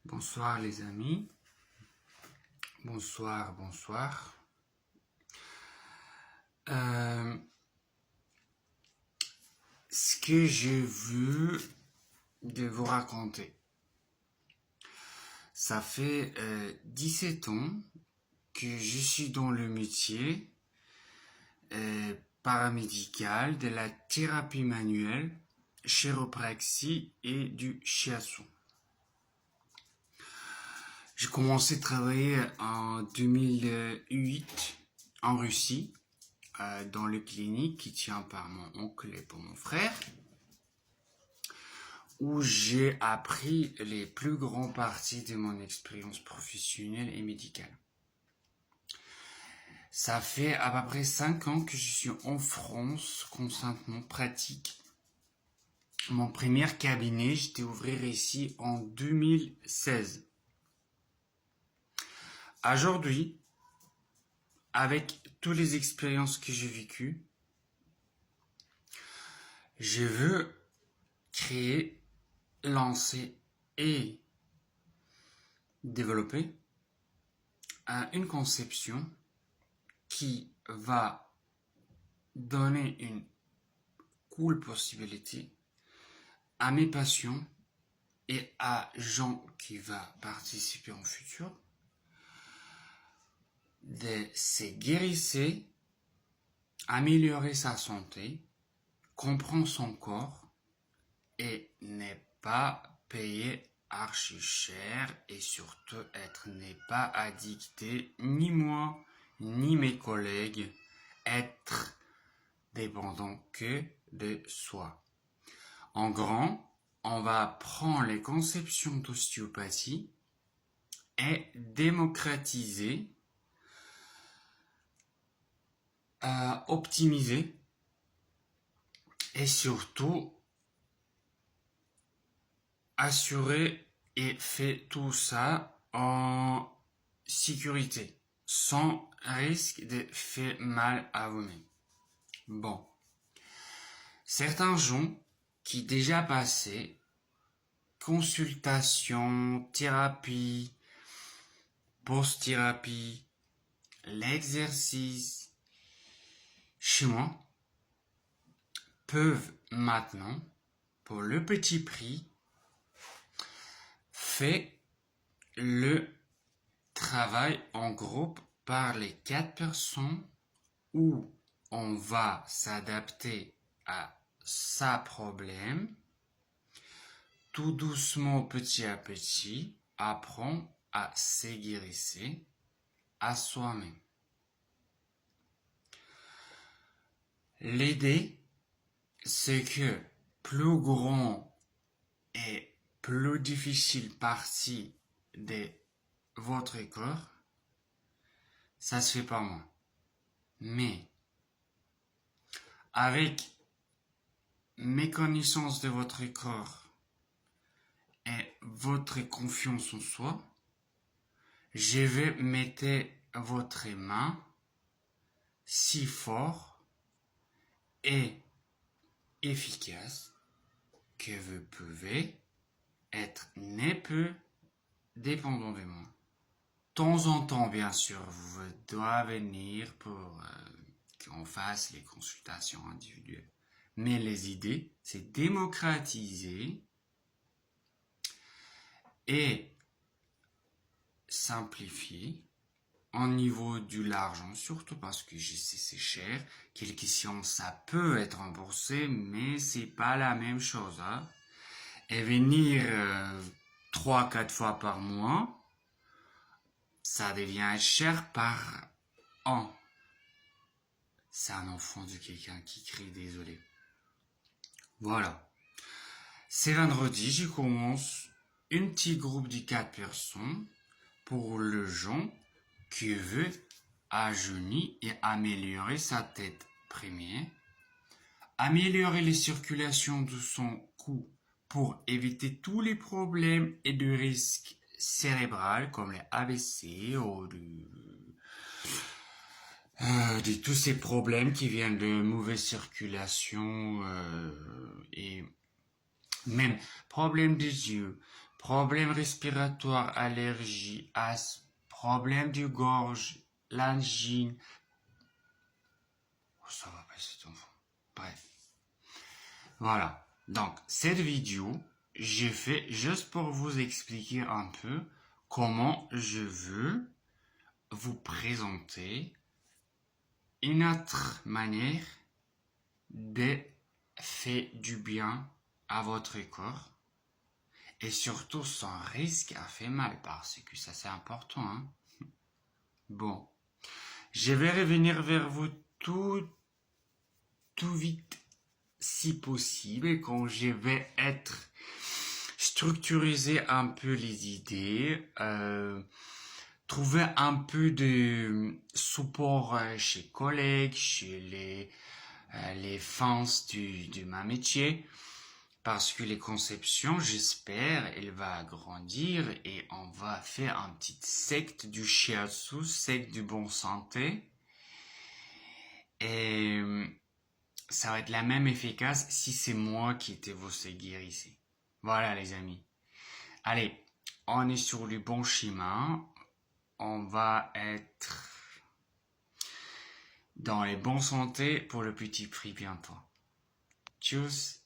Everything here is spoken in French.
Bonsoir les amis, bonsoir, bonsoir. Ce que je veux de vous raconter, ça fait 17 ans que je suis dans le métier paramédical de la thérapie manuelle, chiropraxie et du shiatsu. J'ai commencé à travailler en 2008 en Russie, dans les cliniques qui tient par mon oncle et pour mon frère, où j'ai appris les plus grandes parties de mon expérience professionnelle et médicale. Ça fait à peu près 5 ans que je suis en France, constantement pratique. Mon premier cabinet, j'étais ouvert ici en 2016. Aujourd'hui, avec toutes les expériences que j'ai vécues, je veux créer, lancer et développer une conception qui va donner une cool possibilité à mes patients et à gens qui vont participer en futur de se guérir, améliorer sa santé, comprendre son corps et ne pas payer archi cher et surtout n'est pas addicté, ni moi, ni mes collègues, être dépendant que de soi. En grand, on va prendre les conceptions d'ostéopathie et démocratiser, optimiser et surtout assurer et faire tout ça en sécurité, sans risque de faire mal à vous-même. Bon, certains gens qui déjà passé consultation, thérapie, post-thérapie, l'exercice chez moi peuvent maintenant, pour le petit prix, faire le travail en groupe par les 4 personnes où on va s'adapter à sa problème, tout doucement, petit à petit, apprendre à se guérir à soi-même. L'idée, c'est que plus grand et plus difficile partie de votre corps, ça se fait pas moi. Mais avec mes connaissances de votre corps et votre confiance en soi, je vais mettre votre main si fort et efficace que vous pouvez être un peu dépendant de moi. De temps en temps, bien sûr, vous devez venir pour qu'on fasse les consultations individuelles. Mais les idées, c'est démocratiser et simplifier au niveau de l'argent, surtout parce que je sais c'est cher. Quelques séances, ça peut être remboursé, mais c'est pas la même chose. Hein? Et venir 3-4 fois par mois, ça devient cher par an. C'est un enfant de quelqu'un qui crie désolé. Voilà. C'est vendredi, je commence un petit groupe de 4 personnes pour le gens qui veut ajeunir et améliorer sa tête première, améliorer les circulations de son cou pour éviter tous les problèmes et de risques cérébraux comme les AVC ou de tous ces problèmes qui viennent de mauvaise circulation et même problèmes des yeux, problème respiratoire, allergie, asthme, problème de gorge, l'angine. Oh, ça va pas cet enfant. Bref. Voilà. Donc, cette vidéo, j'ai fait juste pour vous expliquer un peu comment je veux vous présenter une autre manière de faire du bien à votre corps et surtout sans risque à faire mal parce que ça c'est important. Hein? Bon, je vais revenir vers vous tout vite si possible quand je vais être structuriser un peu les idées, trouver un peu de support chez collègues, chez les fans de ma métier, parce que les conceptions, j'espère, elle va grandir et on va faire un petit secte du shiatsu, secte du bon santé. Et ça va être la même efficace si c'est moi qui étais vous seguir ici. Voilà les amis. Allez, on est sur le bon chemin. On va être dans les bonnes santé pour le petit prix bientôt. Tchuss!